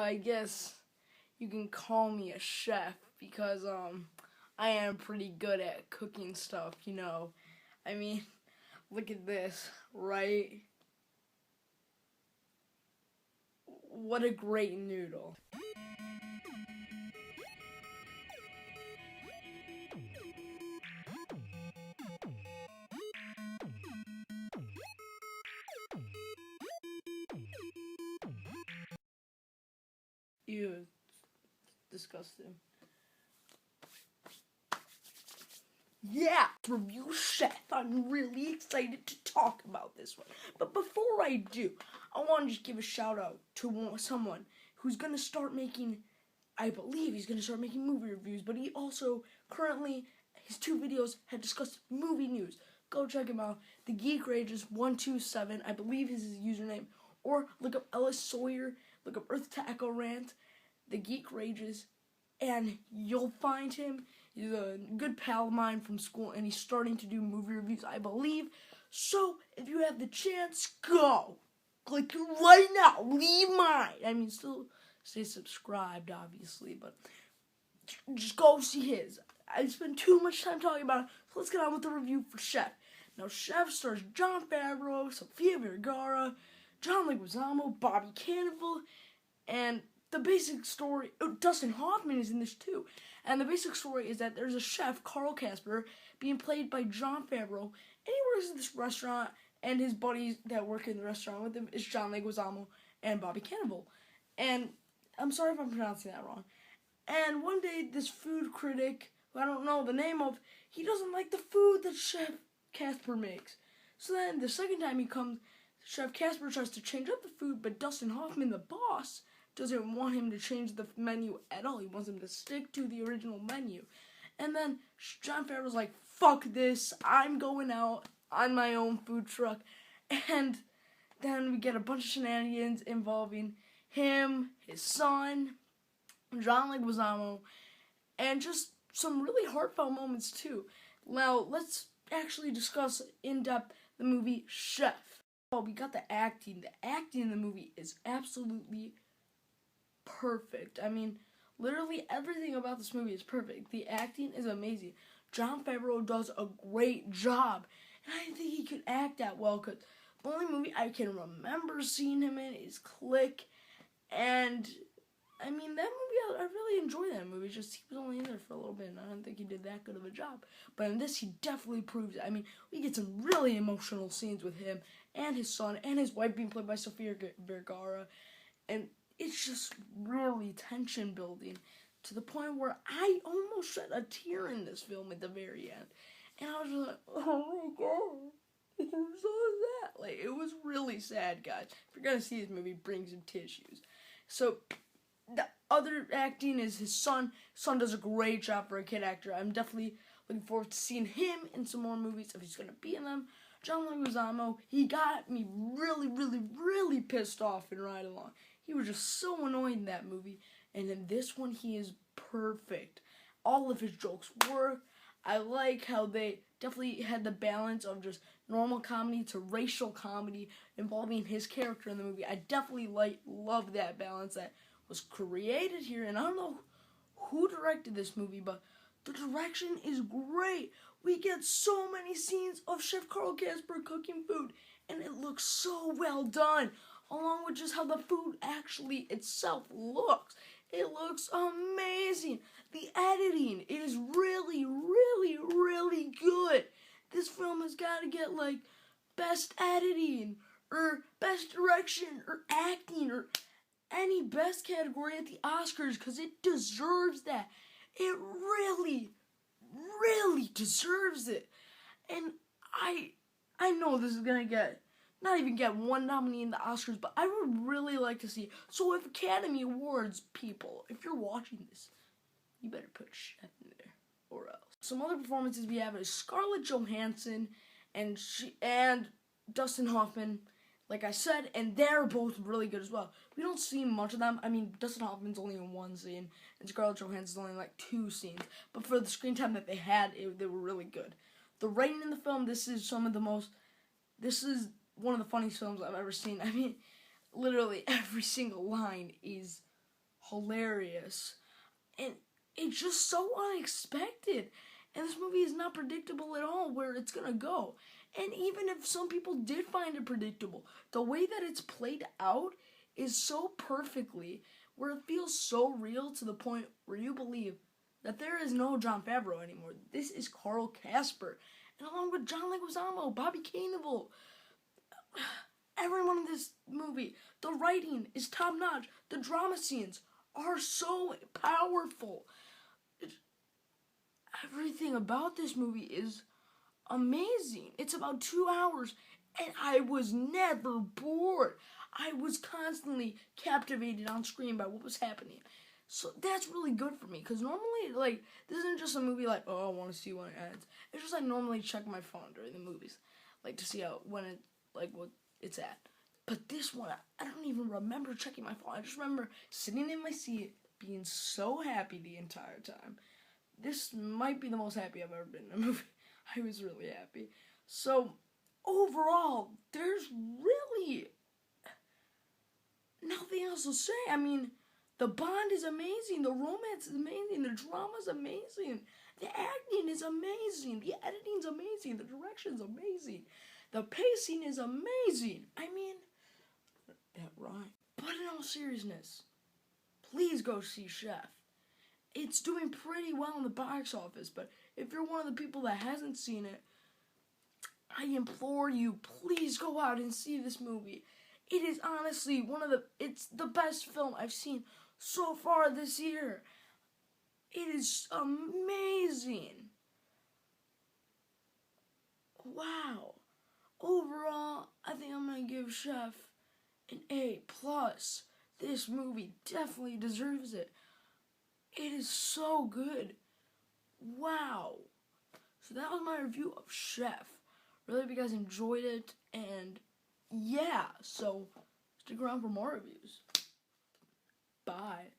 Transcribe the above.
I guess you can call me a chef because I am pretty good at cooking stuff, you know. I mean, look at this, right? What a great noodle. Ew, disgusting. Yeah, review chef. I'm really excited to talk about this one. But before I do, I want to just give a shout out to someone who's going to start making, I believe he's going to start making movie reviews, but he also currently, his 2 videos have discussed movie news. Go check him out. The Geek Rages 127, I believe is his username. Or look up Ellis Sawyer, look up Earth to Echo Rant, The Geek Rages, and you'll find him. He's a good pal of mine from school, and he's starting to do movie reviews, I believe. So, if you have the chance, go. Click right now. Leave mine. I mean, still stay subscribed, obviously, but just go see his. I spent too much time talking about it, so let's get on with the review for Chef. Now, Chef stars Jon Favreau, Sofia Vergara, John Leguizamo, Bobby Cannavale, and the basic story, Dustin Hoffmann is in this too. And the basic story is that there's a chef, Carl Casper, being played by Jon Favreau, and he works at this restaurant, and his buddies that work in the restaurant with him is John Leguizamo and Bobby Cannavale. And I'm sorry if I'm pronouncing that wrong. And one day, this food critic, who I don't know the name of, he doesn't like the food that Chef Casper makes. So then, the second time he comes, Chef Casper tries to change up the food, but Dustin Hoffmann, the boss, doesn't want him to change the menu at all. He wants him to stick to the original menu. And then Jon Favreau's like, fuck this, I'm going out on my own food truck. And then we get a bunch of shenanigans involving him, his son, John Leguizamo, and just some really heartfelt moments too. Now, let's actually discuss in depth the movie Chef. Oh, we got the acting. The acting in the movie is absolutely perfect. I mean, literally everything about this movie is perfect. The acting is amazing. Jon Favreau does a great job, and I didn't think he could act that well, because the only movie I can remember seeing him in is Click, and I mean, that movie, I really enjoyed that movie. Just he was only in there for a little bit, and I don't think he did that good of a job. But in this, he definitely proves it. I mean, we get some really emotional scenes with him and his son and his wife being played by Sofia Vergara, and it's just really tension building to the point where I almost shed a tear in this film at the very end. And I was just like, oh my god, so sad. Like, it was really sad, guys. If you're gonna see this movie, bring some tissues. So, the other acting is his son. His son does a great job for a kid actor. I'm definitely looking forward to seeing him in some more movies if he's gonna be in them. John Leguizamo, he got me really pissed off in Ride Along. He was just so annoying in that movie, and in this one, he is perfect. All of his jokes work. I like how they definitely had the balance of just normal comedy to racial comedy involving his character in the movie. I definitely love that balance that was created here, and I don't know who directed this movie, but the direction is great. We get so many scenes of Chef Carl Casper cooking food, and it looks so well done, along with just how the food actually itself looks. It looks amazing. The editing is really good. This film has got to get, like, best editing, or best direction, or acting, or any best category at the Oscars, because it deserves that. It really deserves it. And I know this is going to not even get one nominee in the Oscars, but I would really like to see. So if Academy Awards people, if you're watching this, you better put Chef in there, or else. Some other performances we have is Scarlett Johannson and Dustin Hoffmann, like I said, and they're both really good as well. We don't see much of them. I mean, Dustin Hoffmann's only in 1 scene, and Scarlett Johansson's only in like 2 scenes. But for the screen time that they had, they were really good. The writing in the film, this is one of the funniest films I've ever seen. I mean, literally every single line is hilarious, and it's just so unexpected. And this movie is not predictable at all where it's gonna go. And even if some people did find it predictable, the way that it's played out is so perfectly, where it feels so real to the point where you believe that there is no Jon Favreau anymore. This is Carl Casper. And along with John Leguizamo, Bobby Cannavale, everyone in this movie, the writing is top-notch. The drama scenes are so powerful. Everything about this movie is amazing. It's about 2 hours, and I was never bored. I was constantly captivated on screen by what was happening. So that's really good for me, because normally, like, this isn't just a movie like, oh, I want to see when it ends. It's just I normally check my phone during the movies, like, to see what it's at. But this one, I don't even remember checking my phone. I just remember sitting in my seat, being so happy the entire time. This might be the most happy I've ever been in a movie. I was really happy. So, overall, there's really nothing else to say. I mean, the bond is amazing. The romance is amazing. The drama's amazing. The acting is amazing. The editing's amazing. The direction's amazing. The pacing is amazing. I mean, that rhyme. But in all seriousness, please go see Chef. It's doing pretty well in the box office, but if you're one of the people that hasn't seen it, I implore you, please go out and see this movie. It is honestly it's the best film I've seen so far this year. It is amazing. Wow. Overall, I think I'm going to give Chef an A+. This movie definitely deserves it. It is so good. Wow. So that was my review of Chef. Really hope you guys enjoyed it. And yeah, so stick around for more reviews. Bye.